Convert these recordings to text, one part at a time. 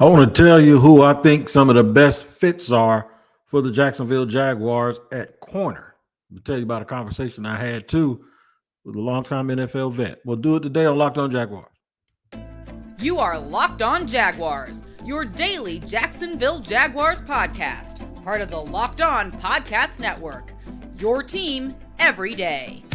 I want to tell you who I think some of the best fits are for the Jacksonville Jaguars at corner. I'll tell you about a conversation I had too with a longtime NFL vet. We'll do it today on Locked On Jaguars. You are Locked On Jaguars, your daily Jacksonville Jaguars podcast, part of the Locked On Podcast Network, your team every day.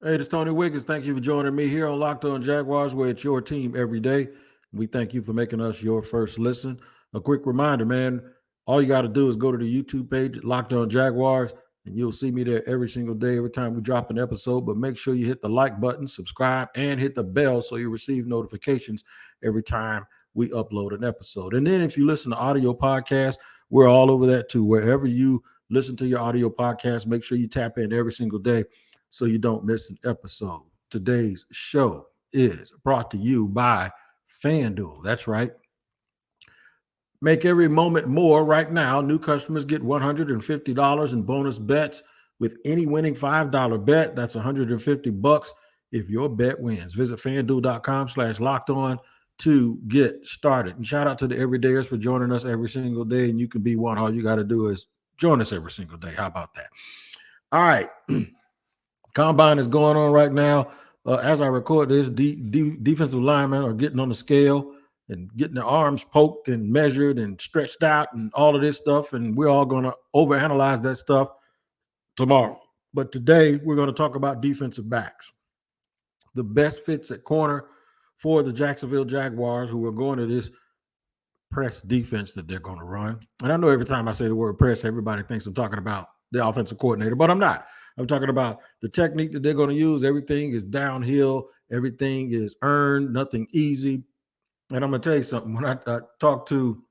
Hey, this is Tony Wiggins. Thank you for joining me here on Locked On Jaguars, where it's your team every day. We thank you for making us your first listen. A quick reminder, man, all you got to do is go to the YouTube page, Locked On Jaguars, and you'll see me there every single day, every time we drop an episode. But make sure you hit the like button, subscribe, and hit the bell so you receive notifications every time we upload an episode. And then if you listen to audio podcasts, we're all over that too. Wherever you listen to your audio podcast, make sure you tap in every single day so you don't miss an episode. Today's show is brought to you by FanDuel. That's right. Make every moment more right now. New customers get $150 in bonus bets with any winning $5 bet. That's $150 if your bet wins. Visit FanDuel.com/lockedon to get started. And shout out to the everydayers for joining us every single day. And you can be one. All you got to do is join us every single day. How about that? All right. Combine is going on right now. As I record this, defensive linemen are getting on the scale and getting their arms poked and measured and stretched out and all of this stuff. And we're all going to overanalyze that stuff tomorrow. But today, we're going to talk about defensive backs. The best fits at corner for the Jacksonville Jaguars, who are going to this press defense that they're going to run. And I know every time I say the word press, everybody thinks I'm talking about the offensive coordinator, but I'm not. I'm talking about the technique that they're going to use. Everything is downhill. Everything is earned, nothing easy. And I'm going to tell you something. When I talk to,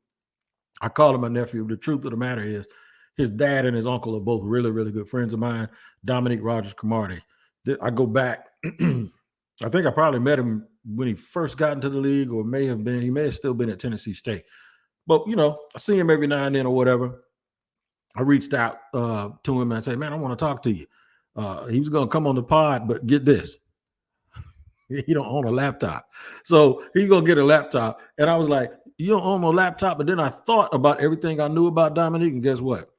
I call him my nephew. The truth of the matter is his dad and his uncle are both really, really good friends of mine, Dominique RogersKami. I go back. I think I probably met him when he first got into the league, or he may have still been at Tennessee State. But, I see him every now and then or whatever. I reached out to him and I said, man, I want to talk to you. He was going to come on the pod, but get this. He don't own a laptop. So he's going to get a laptop. And I was like, you don't own a laptop? But then I thought about everything I knew about Dominique, and guess what?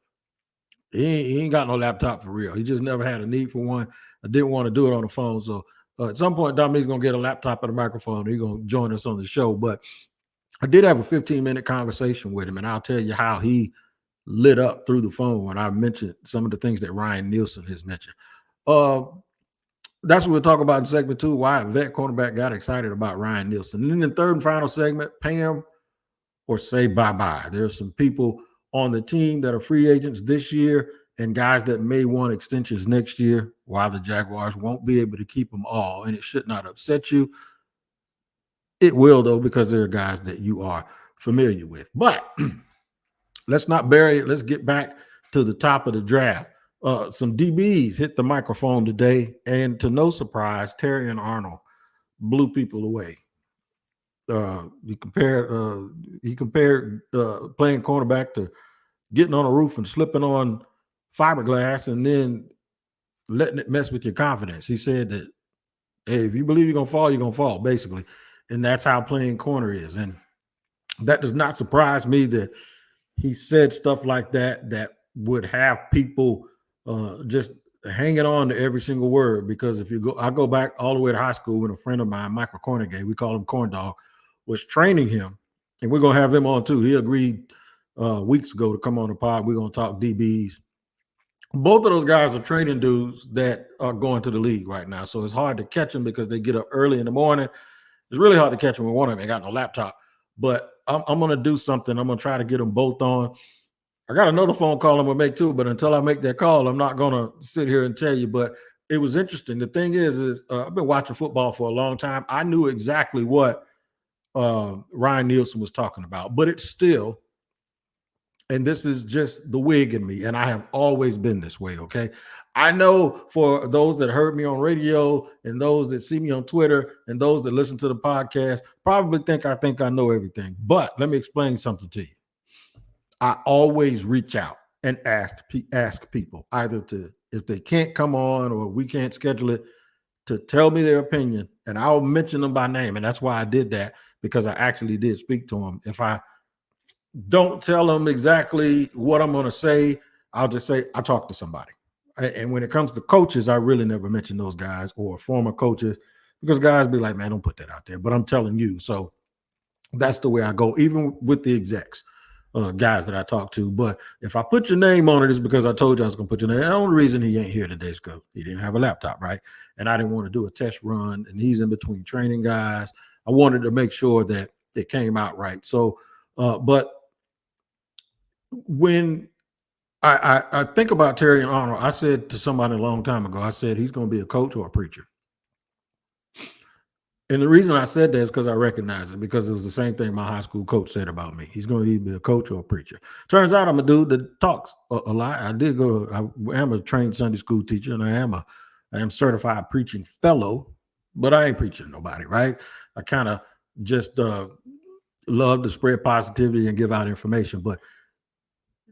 He ain't got no laptop for real. He just never had a need for one. I didn't want to do it on the phone. So at some point, Dominique's going to get a laptop and a microphone. He's going to join us on the show. But I did have a 15-minute conversation with him, and I'll tell you how he lit up through the phone when I mentioned some of the things that Ryan Nielsen has mentioned. That's what we'll talk about in segment 2, why a vet cornerback got excited about Ryan Nielsen. And then the third and final segment, pay him or say bye-bye. There's some people on the team that are free agents this year and guys that may want extensions next year, while the Jaguars won't be able to keep them all. And it should not upset you. It will, though, because there are guys that you are familiar with. But let's not bury it. Let's get back to the top of the draft. Some DBs hit the microphone today, and to no surprise, Terry and Arnold blew people away. He compared playing cornerback to getting on a roof and slipping on fiberglass and then letting it mess with your confidence. He said that, hey, if you believe you're going to fall, you're going to fall, basically. And that's how playing corner is. And that does not surprise me that he said stuff like that would have people just hanging on to every single word. Because I go back all the way to high school when a friend of mine, Michael Cornegay, we call him Corn Dog, was training him. And we're going to have him on too. He agreed weeks ago to come on the pod. We're going to talk DBs. Both of those guys are training dudes that are going to the league right now. So it's hard to catch them because they get up early in the morning. It's really hard to catch them when one of them ain't got no laptop. But I'm going to do something. I'm going to try to get them both on. I got another phone call I'm going to make too, but until I make that call, I'm not going to sit here and tell you. But it was interesting. The thing is I've been watching football for a long time. I knew exactly what Ryan Nielsen was talking about, but it's still and this is just the wig in me, and I have always been this way, okay? I know for those that heard me on radio and those that see me on Twitter and those that listen to the podcast probably think I know everything. But let me explain something to you. I always reach out and ask people either to, if they can't come on or we can't schedule it, to tell me their opinion, and I'll mention them by name. And that's why I did that, because I actually did speak to them. If I don't tell them exactly what I'm going to say, I'll just say I talked to somebody. And when it comes to coaches, I really never mention those guys or former coaches, because guys be like, man, don't put that out there. But I'm telling you. So that's the way I go, even with the execs, guys that I talk to. But if I put your name on it, it's because I told you I was going to put your name. The only reason he ain't here today is because he didn't have a laptop, right? And I didn't want to do a test run, and he's in between training guys. I wanted to make sure that it came out right. So, but when I think about Terry and Arnold, I said to somebody a long time ago, I said he's going to be a coach or a preacher. And the reason I said that is because I recognize it, because it was the same thing my high school coach said about me. He's going to either be a coach or a preacher. Turns out I'm a dude that talks a lot. I am a trained Sunday school teacher, and I am certified preaching fellow, but I ain't preaching to nobody, right? I kind of just love to spread positivity and give out information. But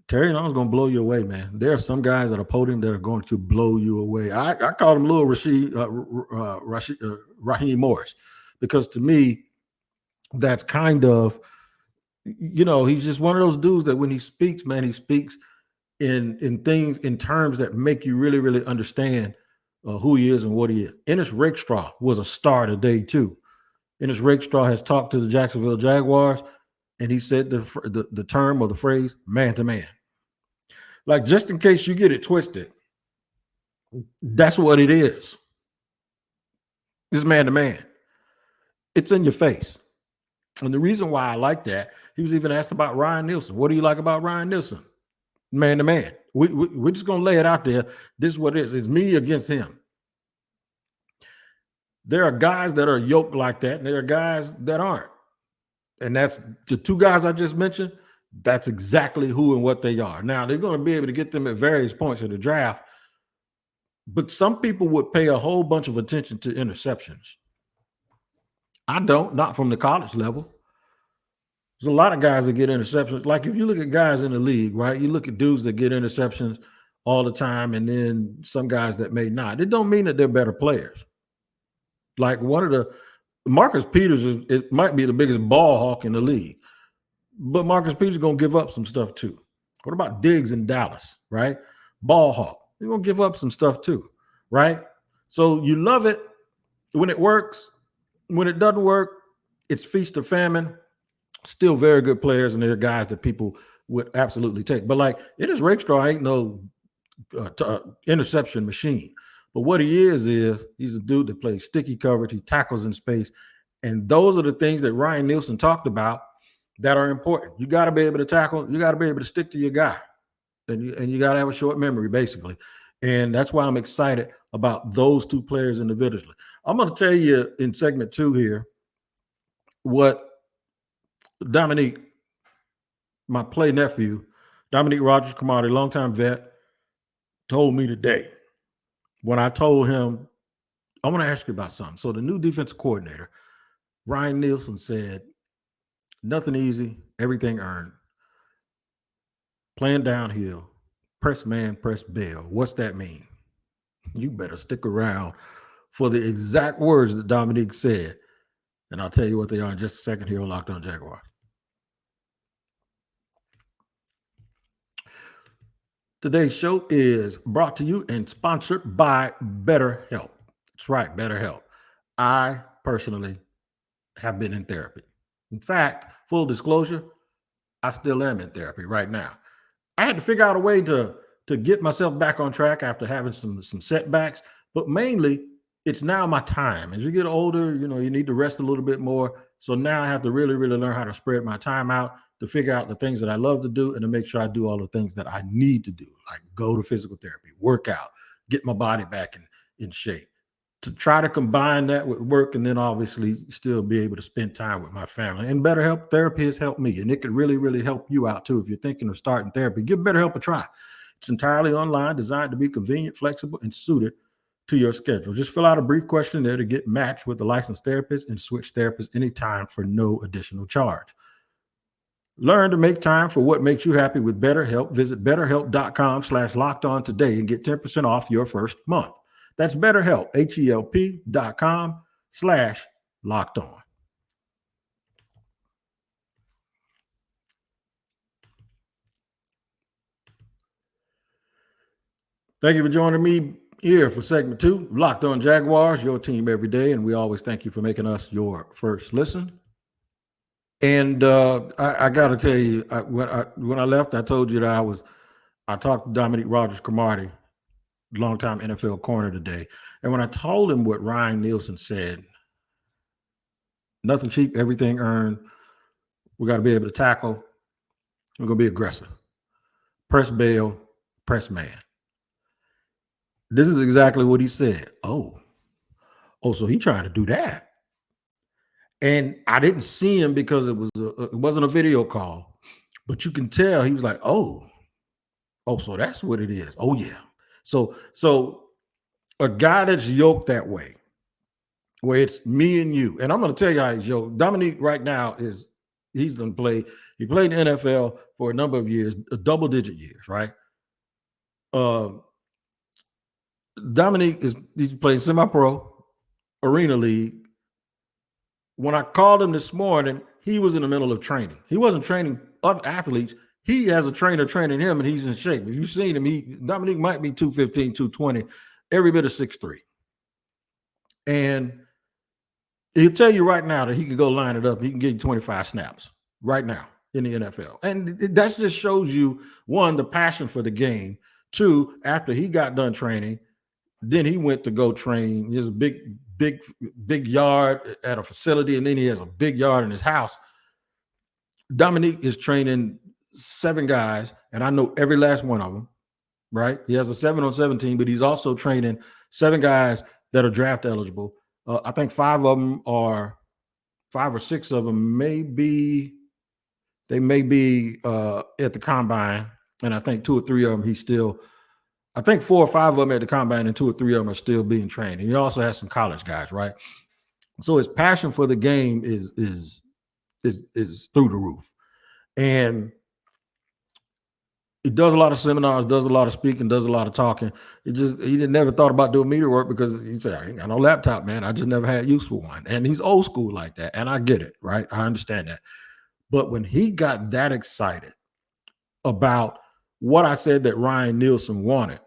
Terry and I was going to blow you away, man. There are some guys at a podium that are going to blow you away. I call him little Raheem Morris, because to me, that's kind of, he's just one of those dudes that when he speaks, man, he speaks in things, in terms that make you really, really understand who he is and what he is. Ennis Rakestraw was a star today too. Ennis Rakestraw has talked to the Jacksonville Jaguars, and he said the term or the phrase man to man. Like, just in case you get it twisted, that's what it is. It's man to man. It's in your face. And the reason why I like that, he was even asked about Ryan Nielsen. What do you like about Ryan Nielsen? Man to man. We're just going to lay it out there. This is what it is. It's me against him. There are guys that are yoked like that, and there are guys that aren't. And that's the two guys I just mentioned. That's exactly who and what they are. Now, they're going to be able to get them at various points of the draft, but some people would pay a whole bunch of attention to interceptions. I don't, not from the college level. There's a lot of guys that get interceptions. Like, if you look at guys in the league, right, you look at dudes that get interceptions all the time, and then some guys that may not. It don't mean that they're better players. Like, Marcus Peters it might be the biggest ball hawk in the league, but Marcus Peters is going to give up some stuff too. What about Diggs in Dallas, right? Ball hawk. You're going to give up some stuff too, right? So you love it when it works. When it doesn't work, it's feast or famine. Still very good players, and they're guys that people would absolutely take. But like, Ennis Rakestraw ain't no interception machine. But what he is he's a dude that plays sticky coverage. He tackles in space. And those are the things that Ryan Nielsen talked about that are important. You got to be able to tackle. You got to be able to stick to your guy. And you got to have a short memory, basically. And that's why I'm excited about those two players individually. I'm going to tell you in segment 2 here what Dominique, my play nephew, Dominique RogersKami, longtime vet, told me today. When I told him, I want to ask you about something. So the new defensive coordinator, Ryan Nielsen, said, nothing easy, everything earned. Playing downhill, press man, press bell. What's that mean? You better stick around for the exact words that Dominique said. And I'll tell you what they are in just a second here on Locked On Jaguars. Today's show is brought to you and sponsored by BetterHelp. That's right, BetterHelp. I personally have been in therapy. In fact, full disclosure, I still am in therapy right now. I had to figure out a way to get myself back on track after having some setbacks, but mainly it's now my time. As you get older, you need to rest a little bit more. So now I have to really, really learn how to spread my time out, to figure out the things that I love to do, and to make sure I do all the things that I need to do, like go to physical therapy, work out, get my body back in shape. to try to combine that with work and then obviously still be able to spend time with my family. And BetterHelp therapy has helped me, and it could really, really help you out too. If you're thinking of starting therapy, give BetterHelp a try. It's entirely online, designed to be convenient, flexible, and suited to your schedule. Just fill out a brief questionnaire to get matched with a licensed therapist and switch therapists anytime for no additional charge. Learn to make time for what makes you happy with BetterHelp. Visit BetterHelp.com/lockedon today and get 10% off your first month. That's BetterHelp, HELP.com/lockedon. Thank you for joining me here for segment 2, Locked On Jaguars, your team every day. And we always thank you for making us your first listen. And I got to tell you, when I left, I told you that I talked to Dominique RogersKami, longtime NFL corner today. And when I told him what Ryan Nielsen said, nothing cheap, everything earned. We got to be able to tackle. We're going to be aggressive. Press bail, press man. This is exactly what he said. Oh, so he trying to do that. And I didn't see him because it wasn't a video call, but you can tell he was like, oh, so that's what it is. Oh yeah. So a guy that's yoked that way, where it's me and you, and I'm going to tell you how he's yoked. Dominique right now he played in the NFL for a number of years, double-digit years, right? Dominique he's playing semi-pro, arena league. When I called him this morning, he was in the middle of training. He wasn't training other athletes. He has a trainer training him, and he's in shape. If you've seen him, Dominique might be 215, 220, every bit of 6'3". And he'll tell you right now that he can go line it up. He can get you 25 snaps right now in the NFL. And that just shows you, one, the passion for the game. Two, after he got done training, then he went to go train. He has a big yard at a facility, and then he has a big yard in his house. Dominique is training 7 guys, and I know every last one of them, right? He has a 7-on-7 team, but he's also training 7 guys that are draft eligible. I think 5 or 6 of them may be at the combine, and I think 2 or 3 of them I think 4 or 5 of them at the combine, and 2 or 3 of them are still being trained. And he also has some college guys, right? So his passion for the game is through the roof. And he does a lot of seminars, does a lot of speaking, does a lot of talking. He never thought about doing media work because he said, I ain't got no laptop, man. I just never had use for one. And he's old school like that. And I get it, right? I understand that. But when he got that excited about what I said that Ryan Nielsen wanted,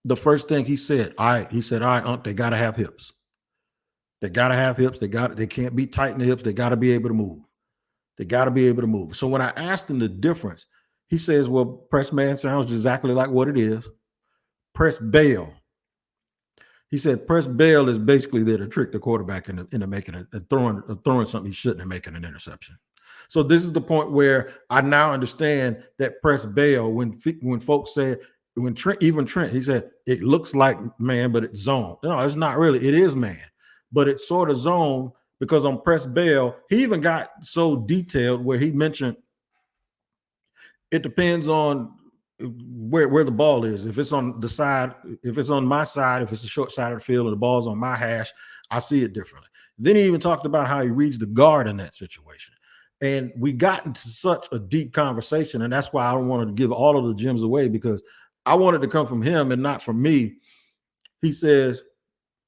the first thing he said, all right, they got to have hips. They got to have hips. They can't be tight in the hips. They got to be able to move. They got to be able to move. So when I asked him the difference, he says, well, press man sounds exactly like what it is. Press bail. He said press bail is basically there to trick the quarterback into making throwing something he shouldn't and making an interception. So this is the point where I now understand that press bail, when folks said, Trent, he said, it looks like man, but it's zone. No, it's not really. It is man, but it's sort of zone, because on press bail, he even got so detailed where he mentioned it depends on where the ball is. If it's on the side, if it's on my side, if it's the short side of the field and the ball's on my hash, I see it differently. Then he even talked about how he reads the guard in that situation. And we got into such a deep conversation, and that's why I don't want to give all of the gems away, because I want it to come from him and not from me. He says,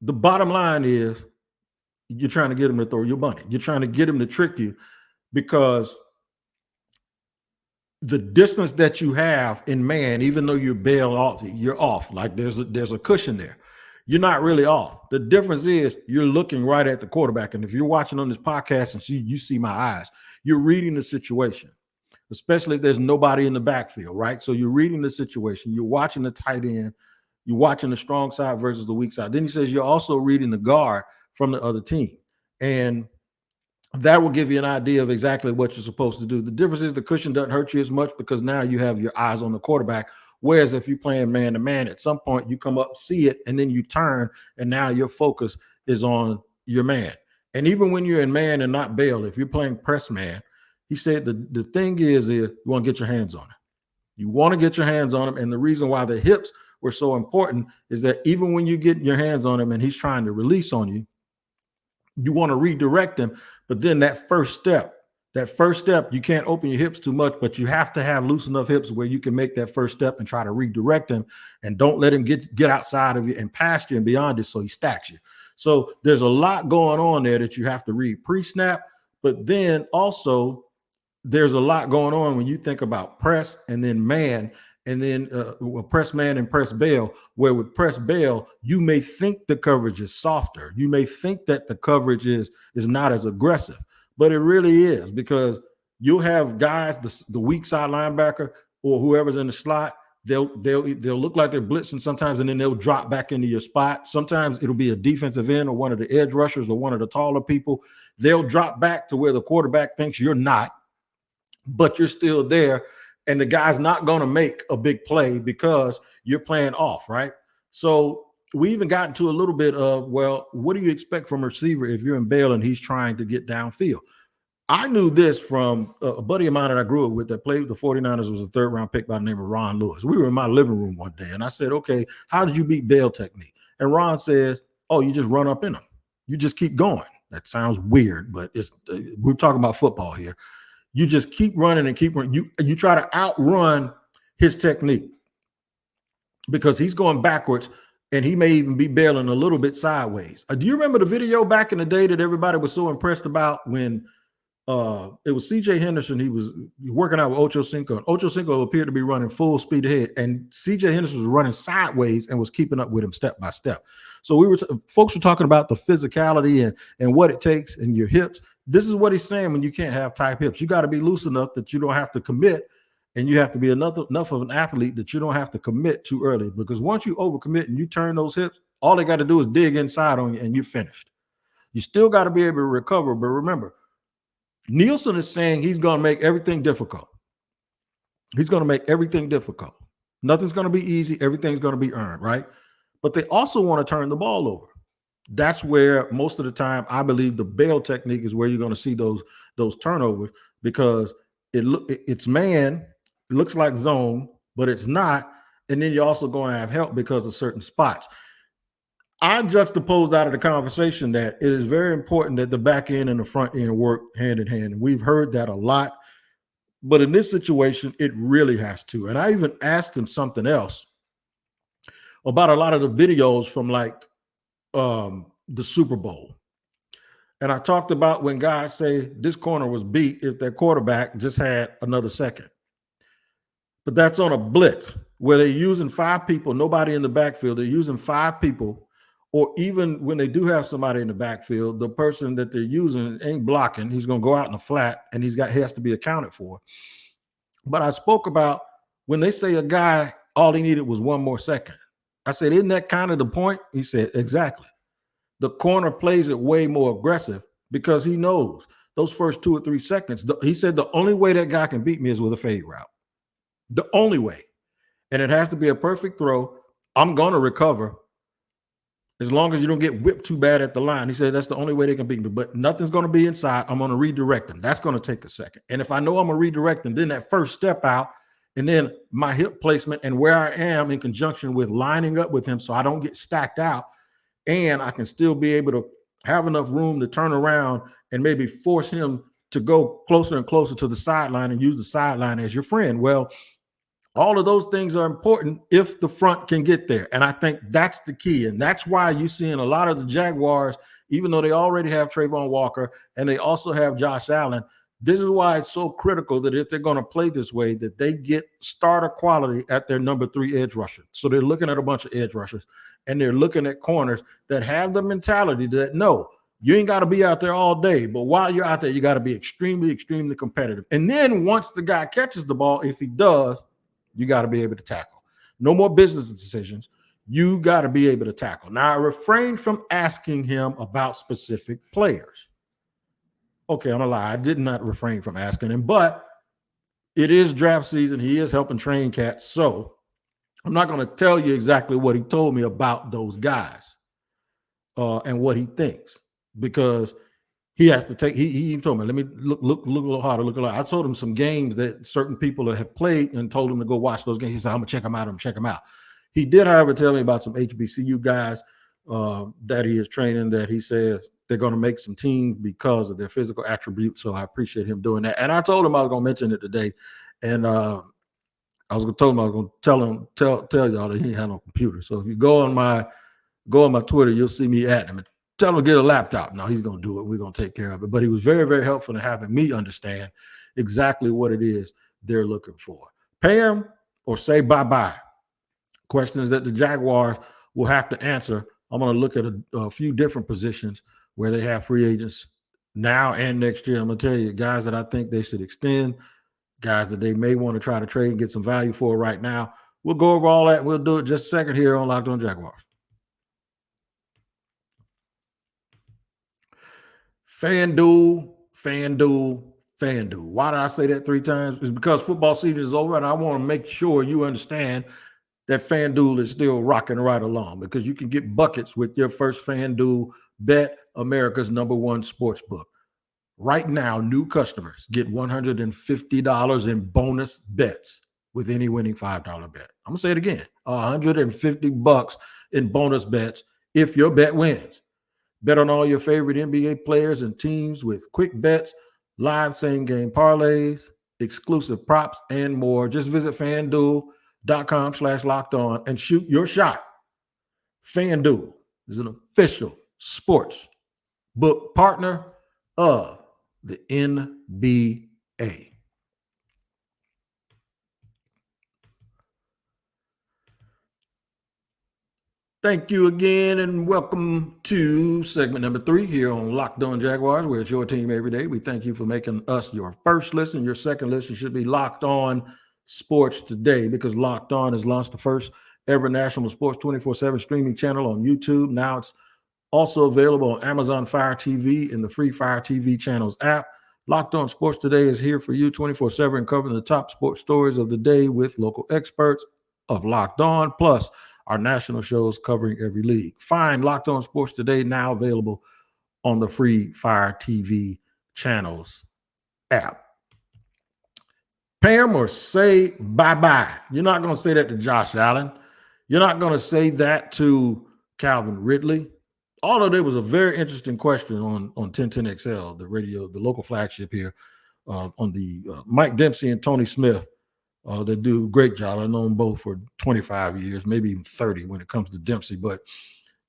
the bottom line is you're trying to get him to throw your bunny. You're trying to get him to trick you, because the distance that you have in man, even though you're bailed off, you're off. Like there's a cushion there. You're not really off. The difference is you're looking right at the quarterback. And if you're watching on this podcast and you see my eyes, you're reading the situation, especially if there's nobody in the backfield, right? So you're reading the situation. You're watching the tight end. You're watching the strong side versus the weak side. Then he says you're also reading the guard from the other team. And that will give you an idea of exactly what you're supposed to do. The difference is the cushion doesn't hurt you as much, because now you have your eyes on the quarterback, Whereas if you're playing man to man, at some point you come up, see it, and then you turn, and now your focus is on your man. And even when you're in man and not bail, if you're playing press man, he said the thing is you want to get your hands on him. You want to get your hands on him. And the reason why the hips were so important is that even when you get your hands on him and he's trying to release on you, you want to redirect him. But then that first step, you can't open your hips too much, but you have to have loose enough hips where you can make that first step and try to redirect him, and don't let him get outside of you and past you and beyond it so he stacks you. So there's a lot going on there that you have to read pre-snap, but then also there's a lot going on when you think about press and then man, and then press man and press bail, where with press bail, you may think the coverage is softer. You may think that the coverage is not as aggressive, but it really is, because you'll have guys, the weak side linebacker or whoever's in the slot, they'll look like they're blitzing sometimes, and then they'll drop back into your spot. Sometimes it'll be a defensive end or one of the edge rushers or one of the taller people. They'll drop back to where the quarterback thinks you're not, but you're still there, and the guy's not going to make a big play because you're playing off, right? So we even got into a little bit of, well, what do you expect from a receiver if you're in bail and he's trying to get downfield? I knew this from a buddy of mine that I grew up with that played with the 49ers, was a third-round pick by the name of Ron Lewis. We were in my living room one day, and I said, okay, how did you beat bail technique? And Ron says, oh, you just run up in them. You just keep going. That sounds weird, but we're talking about football here. You just keep running and keep running. You try to outrun his technique because he's going backwards, and he may even be bailing a little bit sideways. Do you remember the video back in the day that everybody was so impressed about when it was C.J. Henderson? He was working out with Ocho Cinco, and Ocho Cinco appeared to be running full speed ahead, and C.J. Henderson was running sideways and was keeping up with him step by step. So folks were talking about the physicality and what it takes and your hips. This is what he's saying when you can't have tight hips. You got to be loose enough that you don't have to commit, and you have to be enough of an athlete that you don't have to commit too early, because once you overcommit and you turn those hips, all they got to do is dig inside on you and you're finished. You still got to be able to recover, but remember, Nielsen is saying he's going to make everything difficult. He's going to make everything difficult. Nothing's going to be easy. Everything's going to be earned, right? But they also want to turn the ball over. That's where most of the time I believe the bail technique is where you're going to see those turnovers, because it's man, it looks like zone, but it's not. And then you're also going to have help because of certain spots. I juxtaposed out of the conversation that it is very important that the back end and the front end work hand in hand. And we've heard that a lot, but in this situation, it really has to. And I even asked him something else about a lot of the videos from the Super Bowl. And I talked about when guys say this corner was beat if their quarterback just had another second. But that's on a blitz where they're using 5 people, nobody in the backfield. They're using 5 people, or even when they do have somebody in the backfield, the person that they're using ain't blocking. He's going to go out in the flat, and he has to be accounted for. But I spoke about when they say a guy, all he needed was 1 more second. I said, isn't that kind of the point? He said, exactly. The corner plays it way more aggressive because he knows those first 2 or 3 seconds. He said the only way that guy can beat me is with a fade route. The only way. And it has to be a perfect throw. I'm going to recover as long as you don't get whipped too bad at the line. He said that's the only way they can beat me. But nothing's going to be inside. I'm going to redirect them. That's going to take a second. And if I know I'm going to redirect them, then that first step out, and then my hip placement and where I am in conjunction with lining up with him so I don't get stacked out, and I can still be able to have enough room to turn around and maybe force him to go closer and closer to the sideline and use the sideline as your friend. Well, all of those things are important if the front can get there. And I think that's the key. And that's why you're seeing a lot of the Jaguars, even though they already have Trayvon Walker and they also have Josh Allen, this is why it's so critical that if they're going to play this way, that they get starter quality at their number 3 edge rusher. So they're looking at a bunch of edge rushers, and they're looking at corners that have the mentality that, no, you ain't got to be out there all day, but while you're out there, you got to be extremely, extremely competitive. And then once the guy catches the ball, if he does, you got to be able to tackle. No more business decisions. You got to be able to tackle. Now, I refrained from asking him about specific players. Okay, I'm gonna lie. I did not refrain from asking him, but it is draft season. He is helping train cats. So I'm not going to tell you exactly what he told me about those guys and what he thinks, because he has to take. He told me, let me look a little harder. Look a lot. I told him some games that certain people have played and told him to go watch those games. He said, I'm gonna check them out. I'm gonna check them out. He did, however, tell me about some HBCU guys that he is training, that he says they're going to make some teams because of their physical attributes. So I appreciate him doing that. And I told him I was going to mention it today. And I was going to tell him I was going to tell y'all that he had no computer. So if you go on my Twitter, you'll see me at him and tell him to get a laptop. No, he's going to do it. We're going to take care of it. But he was very, very helpful in having me understand exactly what it is they're looking for. Pay him or say bye-bye. Questions that the Jaguars will have to answer. I'm going to look at a few different positions where they have free agents now and next year. I'm going to tell you guys that I think they should extend, guys that they may want to try to trade and get some value for right now. We'll go over all that. We'll do it just a second here on Locked On Jaguars. FanDuel. Why did I say that 3 times? It's because football season is over, and I want to make sure you understand that FanDuel is still rocking right along, because you can get buckets with your first FanDuel bet, America's #1 sportsbook. Right now, new customers get $150 in bonus bets with any winning $5 bet. I'm going to say it again, $150 in bonus bets if your bet wins. Bet on all your favorite NBA players and teams with quick bets, live same-game parlays, exclusive props, and more. Just visit FanDuel.com/locked-on and shoot your shot. FanDuel is an official sports book partner of the NBA. Thank you again, and welcome to segment number 3 here on Locked On Jaguars, where it's your team every day. We thank you for making us your first listen. Your second listen should be Locked On Sports Today, because Locked On has launched the first ever national sports 24/7 streaming channel on YouTube. Now it's also available on Amazon Fire TV and the free Fire TV channels app. Locked On Sports Today is here for you 24/7, covering the top sports stories of the day with local experts of Locked On, plus our national shows covering every league. Find Locked On Sports Today now available on the free Fire TV channels app. Pam, or say bye-bye. You're not going to say that to Josh Allen. You're not going to say that to Calvin Ridley. Although there was a very interesting question on 1010XL, the radio, the local flagship here, on the Mike Dempsey and Tony Smith. They do a great job. I've known them both for 25 years, maybe even 30 when it comes to Dempsey. But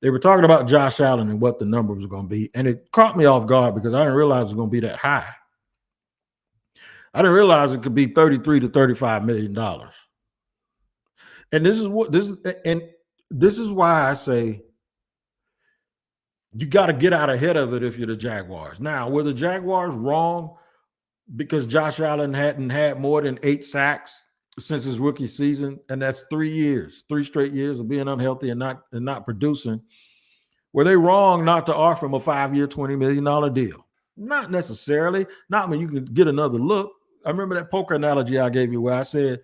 they were talking about Josh Allen and what the number was going to be. And it caught me off guard because I didn't realize it was going to be that high. I didn't realize it could be $33 to $35 million. And this is why I say you got to get out ahead of it if you're the Jaguars. Now, were the Jaguars wrong because Josh Allen hadn't had more than 8 sacks since his rookie season? And that's 3 straight years of being unhealthy and not producing. Were they wrong not to offer him a 5-year, $20 million deal? Not necessarily. Not when you can get another look. I remember that poker analogy I gave you where I said,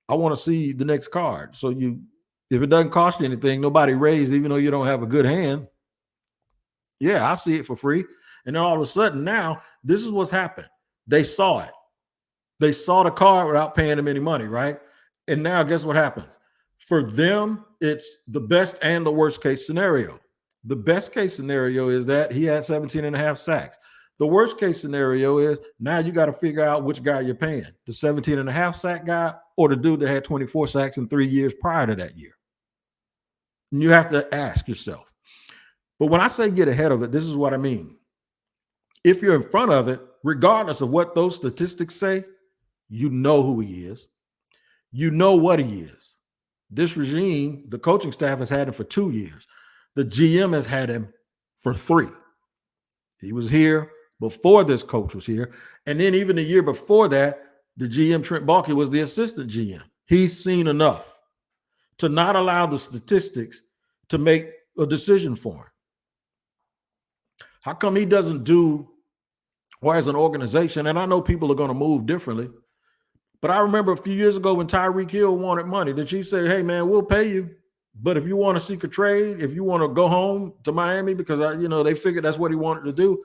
I want to see the next card. So if it doesn't cost you anything, nobody raised, even though you don't have a good hand, yeah, I'll see it for free. And then all of a sudden now, this is what's happened. They saw it. They saw the card without paying them any money, right? And now guess what happens? For them, it's the best and the worst case scenario. The best case scenario is that he had 17 and a half sacks. The worst case scenario is now you got to figure out which guy you're paying, the 17 and a half sack guy or the dude that had 24 sacks in 3 years prior to that year. And you have to ask yourself. But when I say get ahead of it, this is what I mean. If you're in front of it, regardless of what those statistics say, you know who he is. You know what he is. This regime, the coaching staff has had him for 2 years. The GM has had him for 3. He was here before this coach was here. And then even the year before that, the GM, Trent Baalke, was the assistant GM. He's seen enough to not allow the statistics to make a decision for him. How come he doesn't do, or as an organization, and I know people are going to move differently, But I remember a few years ago when Tyreek Hill wanted money, the Chiefs said, hey, man, we'll pay you. But if you want to seek a trade, if you want to go home to Miami because, they figured that's what he wanted to do,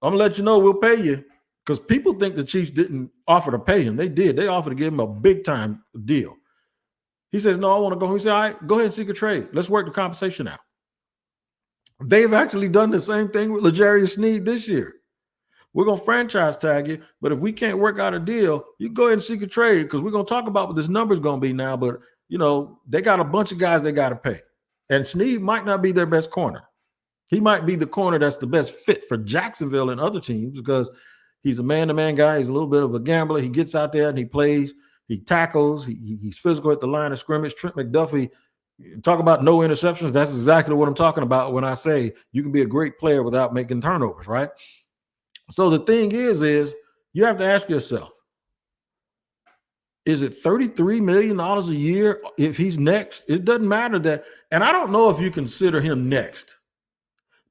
I'm going to let you know we'll pay you. Because people think the Chiefs didn't offer to pay him. They did. They offered to give him a big-time deal. He says, no, I want to go home. He said, all right, go ahead and seek a trade. Let's work the compensation out. They've actually done the same thing with L'Jarius Sneed this year. We're going to franchise tag you, but if we can't work out a deal, you can go ahead and seek a trade because we're going to talk about what this number is going to be now. But, they got a bunch of guys they got to pay. And Sneed might not be their best corner. He might be the corner that's the best fit for Jacksonville and other teams because he's a man-to-man guy. He's a little bit of a gambler. He gets out there and he plays. He tackles. He's physical at the line of scrimmage. Trent McDuffie, talk about no interceptions. That's exactly what I'm talking about when I say you can be a great player without making turnovers, right? So the thing is you have to ask yourself, is it $33 million a year if he's next? It doesn't matter that. And I don't know if you consider him next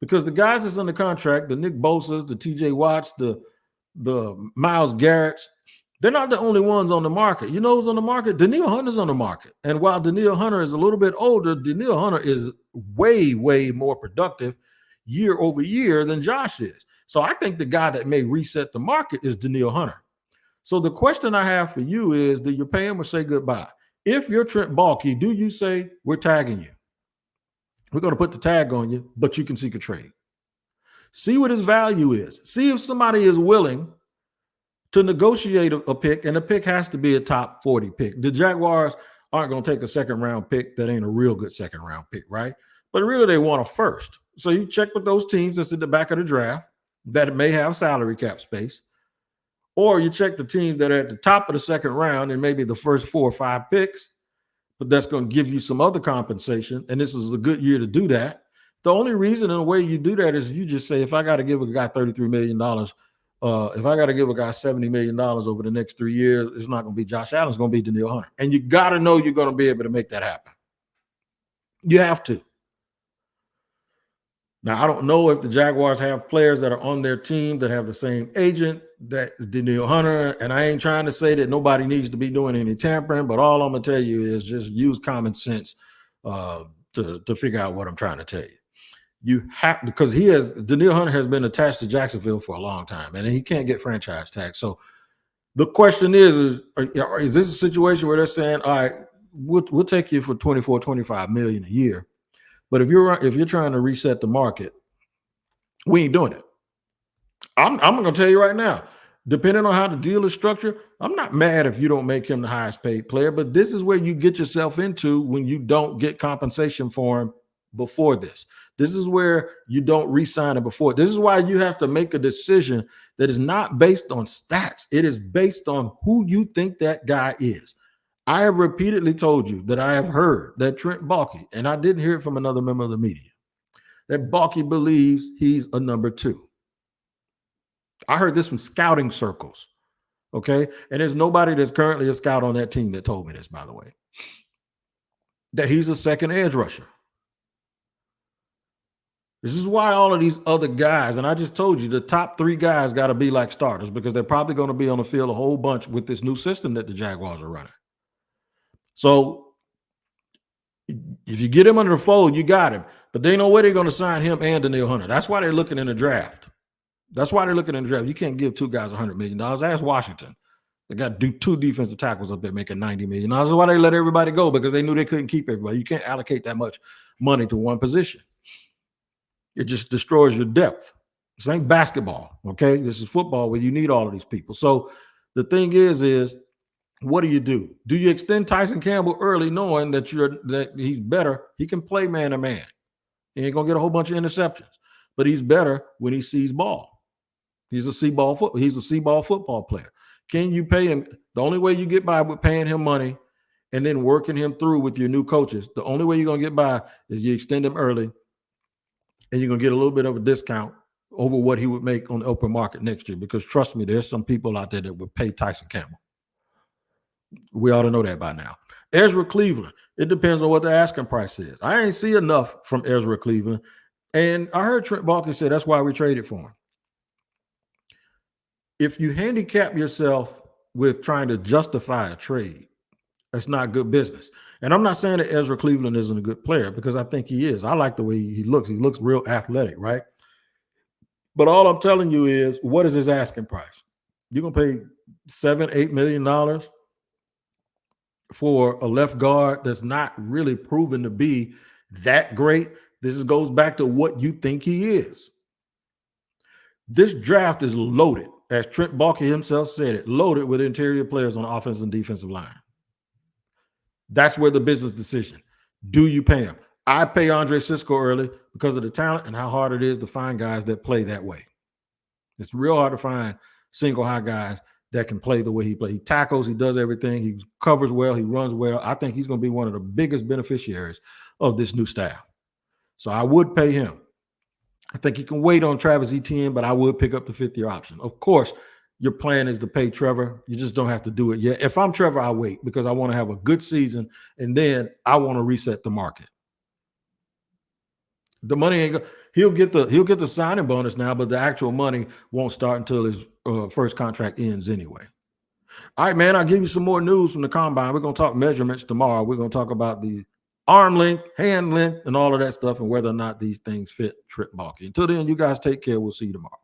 because the guys that's under contract, the Nick Bosa's, the TJ Watts, the Myles Garrett's, they're not the only ones on the market. You know who's on the market? Danielle Hunter's on the market. And while Danielle Hunter is a little bit older, Danielle Hunter is way, way more productive year over year than Josh is. So I think the guy that may reset the market is Danielle Hunter. So the question I have for you is, do you pay him or say goodbye? If you're Trent Baalke, do you say, we're tagging you? We're going to put the tag on you, but you can seek a trade. See what his value is. See if somebody is willing to negotiate a pick, and the pick has to be a top 40 pick. The Jaguars aren't going to take a second-round pick that ain't a real good second-round pick, right? But really, they want a first. So you check with those teams that's at the back of the draft that may have salary cap space, or you check the teams that are at the top of the second round and maybe the first 4 or 5 picks, but that's going to give you some other compensation, and this is a good year to do that. The only reason in the way you do that is you just say, if I got to give a guy $33 million, if I got to give a guy $70 million over the next 3 years, it's not going to be Josh Allen, it's going to be Danielle Hunter. And you got to know you're going to be able to make that happen. You have to. Now, I don't know if the Jaguars have players that are on their team that have the same agent that Danielle Hunter, and I ain't trying to say that nobody needs to be doing any tampering, but all I'm going to tell you is just use common sense to figure out what I'm trying to tell you. You have, because Danielle Hunter has been attached to Jacksonville for a long time, and he can't get franchise tags. So the question is this a situation where they're saying, all right, we'll take you for $24-25 million a year. But if you're trying to reset the market, we ain't doing it. I'm going to tell you right now, depending on how the deal is structured, I'm not mad if you don't make him the highest paid player, but this is where you get yourself into when you don't get compensation for him before this. This is where you don't re-sign him before. This is why you have to make a decision that is not based on stats. It is based on who you think that guy is. I have repeatedly told you that I have heard that Trent Baalke, and I didn't hear it from another member of the media, that Baalke believes he's a number 2. I heard this from scouting circles, okay? And there's nobody that's currently a scout on that team that told me this, by the way, that he's a second edge rusher. This is why all of these other guys, and I just told you, the top 3 guys got to be like starters because they're probably going to be on the field a whole bunch with this new system that the Jaguars are running. So if you get him under the fold, you got him. But they know where they're going to sign him and Danielle Hunter. That's why they're looking in the draft. You can't give 2 guys $100 million. Ask Washington. They got 2 defensive tackles up there making $90 million. That's why they let everybody go, because they knew they couldn't keep everybody. You can't allocate that much money to one position. It just destroys your depth. This ain't basketball, okay? This is football where you need all of these people. So the thing is what do? Do you extend Tyson Campbell early knowing that he's better? He can play man-to-man. He ain't going to get a whole bunch of interceptions, but he's better when he sees ball. He's a C-ball football player. Can you pay him? The only way you get by with paying him money and then working him through with your new coaches, the only way you're going to get by is you extend him early, and you're going to get a little bit of a discount over what he would make on the open market next year. Because trust me, there's some people out there that would pay Tyson Campbell. We ought to know that by now. Ezra Cleveland, it depends on what the asking price is. I ain't see enough from Ezra Cleveland. And I heard Trent Baalke say that's why we traded for him. If you handicap yourself with trying to justify a trade. That's not good business. And I'm not saying that Ezra Cleveland isn't a good player, because I think he is. I like the way he looks. He looks real athletic, right? But all I'm telling you is, what is his asking price? You're going to pay $7-8 million for a left guard that's not really proven to be that great. This goes back to what you think he is. This draft is loaded, as Trent Baalke himself said it, loaded with interior players on the offensive and defensive line. That's where the business decision. Do you pay him? I pay Andre Cisco early because of the talent and how hard it is to find guys that play that way. It's real hard to find single high guys that can play the way he plays. He tackles, he does everything, he covers well, he runs well. I think he's going to be one of the biggest beneficiaries of this new staff. So I would pay him. I think you can wait on Travis Etienne, but I would pick up the 5th-year option. Of course, your plan is to pay Trevor. You just don't have to do it yet. If I'm Trevor, I wait, because I want to have a good season, and then I want to reset the market. The money ain't he'll get the signing bonus now, but the actual money won't start until his first contract ends anyway. All right, man, I'll give you some more news from the combine. We're going to talk measurements tomorrow. We're going to talk about the arm length, hand length, and all of that stuff, and whether or not these things fit Trent Baalke. Until then, you guys take care. We'll see you tomorrow.